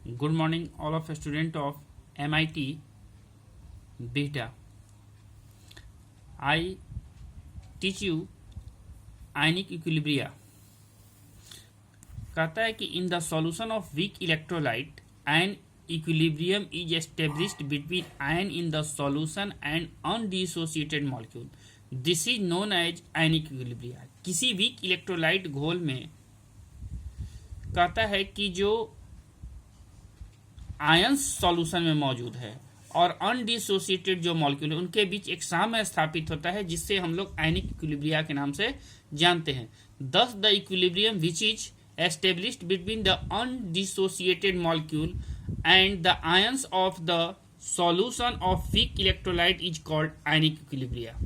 Good morning, all of student of MIT Beta. I teach you ionic equilibria. कहता है कि in the solution of weak electrolyte, an equilibrium is established between ion in the solution and undissociated molecule. This is known as ionic equilibria. किसी weak electrolyte घोल में कहता है कि जो आयन सॉल्यूशन में मौजूद है और अनडिसोसिएटेड जो मॉलिक्यूल है उनके बीच एक साम्य स्थापित होता है जिससे हम लोग आयनिक इक्विलिब्रिया के नाम से जानते हैं. दस the equilibrium which is established between the undissociated molecule and the ions of the solution of weak electrolyte is called ionic equilibria.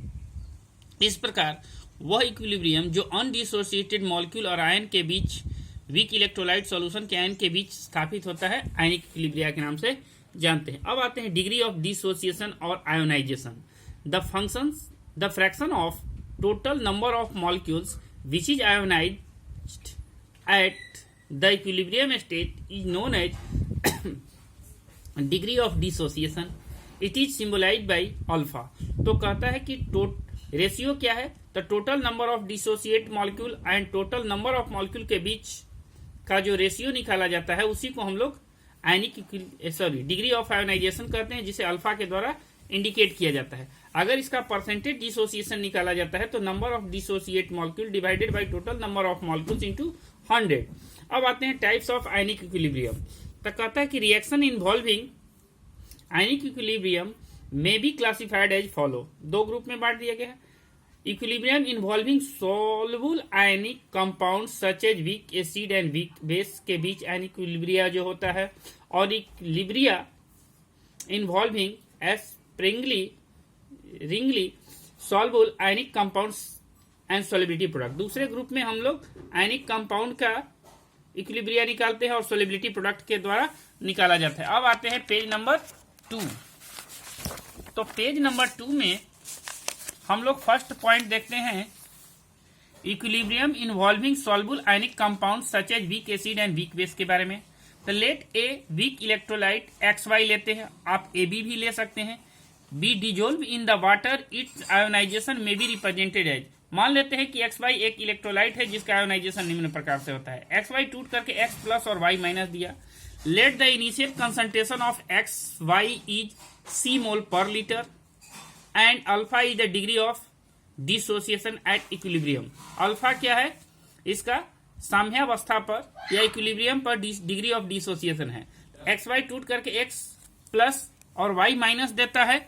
इस प्रकार वह इक्विलिब्रियम जो अनडिसोसिएटेड मॉलिक्यूल और आयन के बीच वीक इलेक्ट्रोलाइट सॉल्यूशन के आयन के बीच स्थापित होता है आयनिक इक्विलिब्रिया के नाम से जानते हैं. अब आते हैं डिग्री ऑफ डिसोसिएशन और ionization. The fraction of total number of molecules which is ionized at the equilibrium state is known as degree of dissociation. It is symbolized by alpha. तो कहता है कि रेशियो क्या है, the total number of dissociate molecule and total number of molecule के बीच का जो रेशियो निकाला जाता है उसी को हम लोग डिग्री ऑफ आयोनाइजेशन कहते हैं, जिसे अल्फा के द्वारा इंडिकेट किया जाता है. अगर इसका परसेंटेज डिसोसिएशन निकाला जाता है तो number of dissociate molecule divided by total number of molecules into 100. अब आते हैं टाइप्स ऑफ आयनिक इक्विलिब्रियम. तो कहता है कि रिएक्शन इन्वॉल्विंग आयनिक इक्विलिब्रियम में बी क्लासिफाइड एज फॉलो. दो ग्रुप में बांट दिया गया है. Equilibrium involving soluble ionic compound such as weak acid and weak base के बीच आयनिक इक्विलिब्रिया जो होता है, और equilibria involving sparingly soluble ionic compounds and solubility product. दूसरे ग्रुप में हम लोग आयनिक कंपाउंड का इक्विलिब्रिया निकालते हैं और सॉल्युबिलिटी प्रोडक्ट के द्वारा निकाला जाता है. अब आते हैं पेज नंबर 2. तो पेज नंबर 2 में हम लोग फर्स्ट पॉइंट देखते हैं equilibrium involving soluble ionic compound such as weak acid and weak base के बारे में. तो let a weak electrolyte XY लेते हैं, आप AB भी ले सकते हैं. Be dissolve in the water, its ionisation में बी रिप्रेजेंटेड एज. मान लेते हैं कि XY एक इलेक्ट्रोलाइट है जिसका आयोनाइजेशन निम्न प्रकार से होता है. XY टूट करके X प्लस और Y माइनस दिया. Let the initial concentration of XY is C मोल पर litre and alpha is the degree of dissociation at equilibrium. Alpha क्या है, इसका साम्यावस्था पर या इक्विलिब्रियम पर डिग्री ऑफ डिसोसिएशन है. XY टूट करके X प्लस और Y माइनस देता है,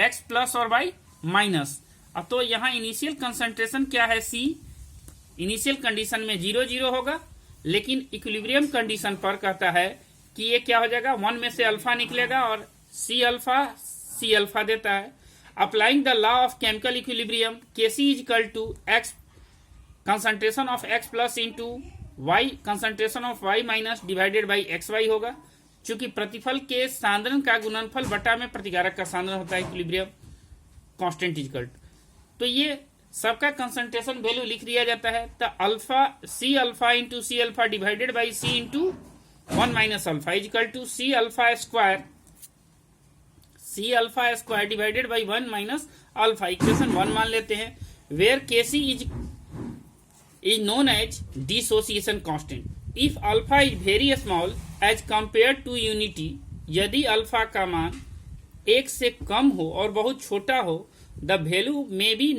X प्लस और Y माइनस. अब तो यहाँ इनिशियल कंसंट्रेशन क्या है, C. इनिशियल कंडीशन में 0 होगा, लेकिन इक्विलिब्रियम कंडीशन पर कहता है कि ये क्या हो जाएगा, 1 में से अल्फा निकलेगा और C अल्फा देता है. Applying the law of chemical equilibrium, Kc is equal to X concentration of X plus into Y concentration of Y minus divided by XY होगा. चूंकि प्रतिफल के सांद्रण का गुणनफल बटा में प्रतिकारक का सांद्रण होता है equilibrium constant is equal to. तो ये सबका कंसंट्रेशन वैल्यू लिख दिया जाता है. तो alpha C alpha into C alpha divided by C into 1 minus alpha is equal to C alpha square divided by 1 minus alpha. Equation 1 मान लेते हैं, where Kc is known as dissociation constant. If alpha is very small as compared to unity, यदि alpha का मान 1 से कम हो और बहुत छोटा हो, the value may be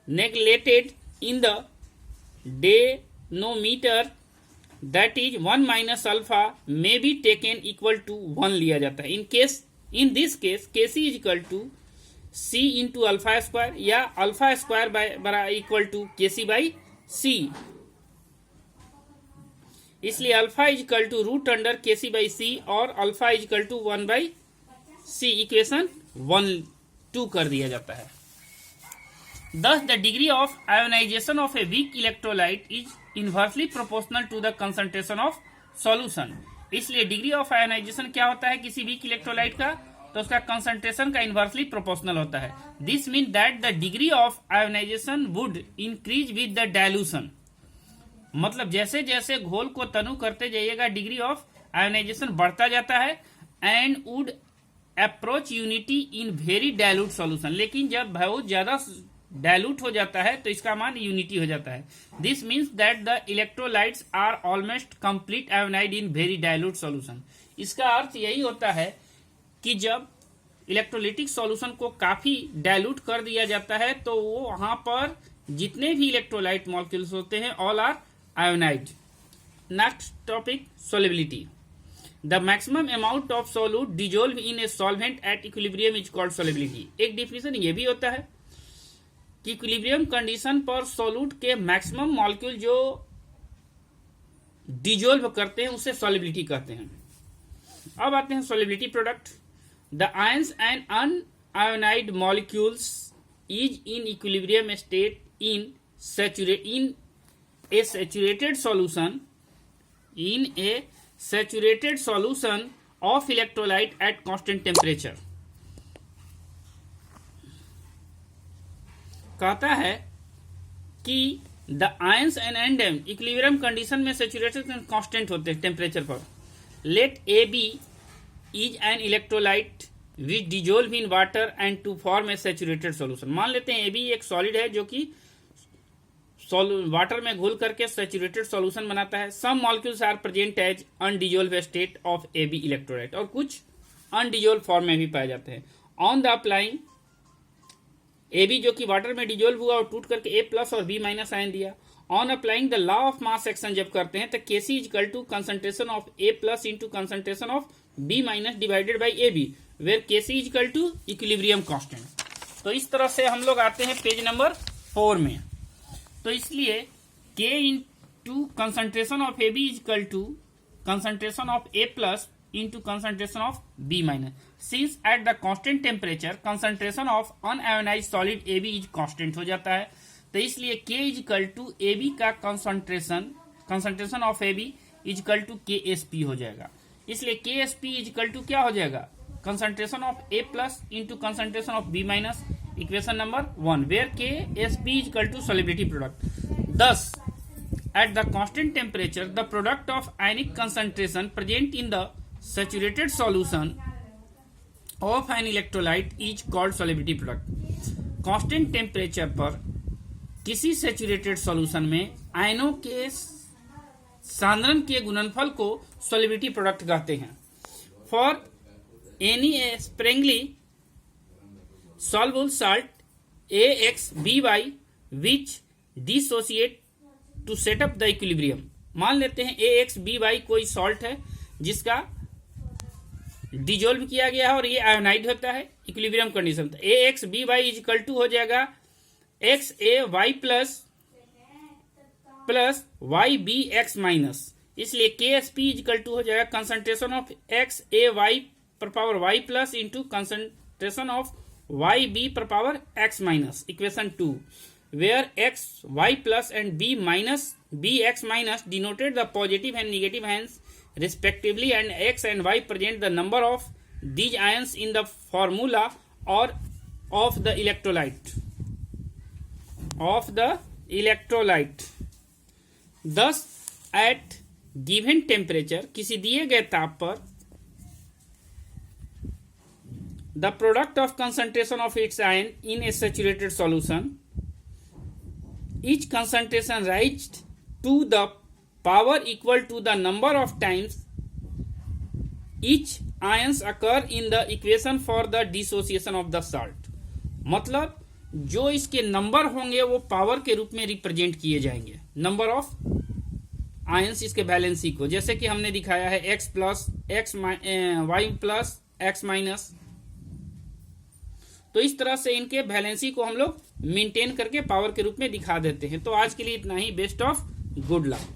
neglected in the denominator, that is 1 minus alpha may be taken equal to 1 लिया जाता है. In this case Kc is equal to C into alpha square या अल्फा स्क्वायर बराबर equal to Kc by C. इसलिए alpha is equal to root under Kc by C और alpha is equal to 1 by C. Equation 1-2 कर दिया जाता है. Thus the degree of ionization of a weak electrolyte is inversely proportional to the concentration of solution. इसलिए degree of ionisation क्या होता है किसी वीक इलेक्ट्रोलाइट का, तो उसका कंसंट्रेशन का इनवर्सली प्रोपोर्शनल होता है. This mean that the degree of ionisation would increase with the dilution. मतलब जैसे जैसे घोल को तनु करते जाइएगा डिग्री ऑफ आयोनाइजेशन बढ़ता जाता है and would approach unity in very dilute solution. लेकिन जब बहुत ज्यादा डायलूट हो जाता है तो इसका मान यूनिटी हो जाता है। This means that the electrolytes are almost complete ionized in very dilute solution. इसका अर्थ यही होता है कि जब इलेक्ट्रोलिटिक सॉल्यूशन को काफी डायलूट कर दिया जाता है तो वो वहां पर जितने भी इलेक्ट्रोलाइट मॉलिक्यूल्स होते हैं all are ionized. Next topic, solubility. The maximum amount of solute dissolve in a solvent at equilibrium is called solubility. एक डिफिनेशन ये भी होता है कि इक्विलिब्रियम कंडीशन पर सोल्यूट के मैक्सिमम मॉलिक्यूल जो डिजोल्व करते हैं उसे सोलिबिलिटी कहते हैं। अब आते हैं solubility product. The ions and unionized molecules is in equilibrium state in a saturated solution of electrolyte at constant temperature। कहता है कि द आयंस एंड एंडम इक्विलिब्रियम कंडीशन में सैचुरेटेड कांस्टेंट होते हैं टेम्परेचर पर। Let A B is an electrolyte which dissolve in water and to form a saturated solution. मान लेते हैं ए बी एक सॉलिड है जो कि वाटर में घुल करके सैचुरेटेड सॉल्यूशन बनाता है। Some molecules are present as undissolve state of A B electrolyte, और कुछ अनडिजोल्व फॉर्म में भी पाए जाते हैं। On the applying A B जो कि वाटर में डिजोल्व हुआ और टूट करके ए प्लस और बी माइनस आयन दिया। On applying the law of mass action जब करते हैं तो K C equal to concentration of A plus into concentration of B minus divided by A B, where के C equal to equilibrium constant. तो इस तरह से हम लोग आते हैं पेज नंबर 4 में। तो इसलिए K into concentration of A B equal to concentration of A plus into concentration of B minus. Since at the constant temperature concentration of unionized solid A B is constant हो जाता है। तो इसलिए K equal to A B का concentration of A B equal to K S P हो जाएगा। इसलिए के एस पी इजकल टू क्या हो जाएगा, concentration of A plus into concentration of B minus, equation number 1, where K S P equal to solubility product. Thus, at the constant temperature, the product of ionic concentration present in the saturated solution of an electrolyte is called solubility product। Constant temperature पर किसी saturated solution में आयनों के सांद्रण के गुणनफल को solubility product कहते हैं। For any sparingly soluble salt AXBY which dissociate to set up the equilibrium। मान लेते हैं AXBY कोई सॉल्ट है जिसका डिजोल्व किया गया है और ये आयोनाइड होता है इक्विलिब्रियम कंडीशन। तो AXBY इक्वल टू हो जाएगा XAY प्लस YBX माइनस। इसलिए KSP इक्वल टू हो जाएगा कंसंट्रेशन ऑफ XAY पर power Y plus into concentration of YB पर power X minus, equation 2, where x, y plus and b minus bx minus denoted the positive and negative ions respectively, and x and y present the number of these ions in the formula or of the electrolyte। Thus at given temperature, किसी दिए गए ताप पर the product of concentration of its ion in a saturated solution, each concentration raised to the power equal to the number of times each ions occur in the equation for the dissociation of the salt। मतलब जो इसके number होंगे वो power के रूप में represent किए जाएंगे नंबर ऑफ आयंस इसके बैलेंसी को, जैसे कि हमने दिखाया है x plus x y plus x minus. तो इस तरह से इनके बैलेंसी को हम लोग मेंटेन करके पावर के रूप में दिखा देते हैं। तो आज के लिए इतना ही। Best of good luck.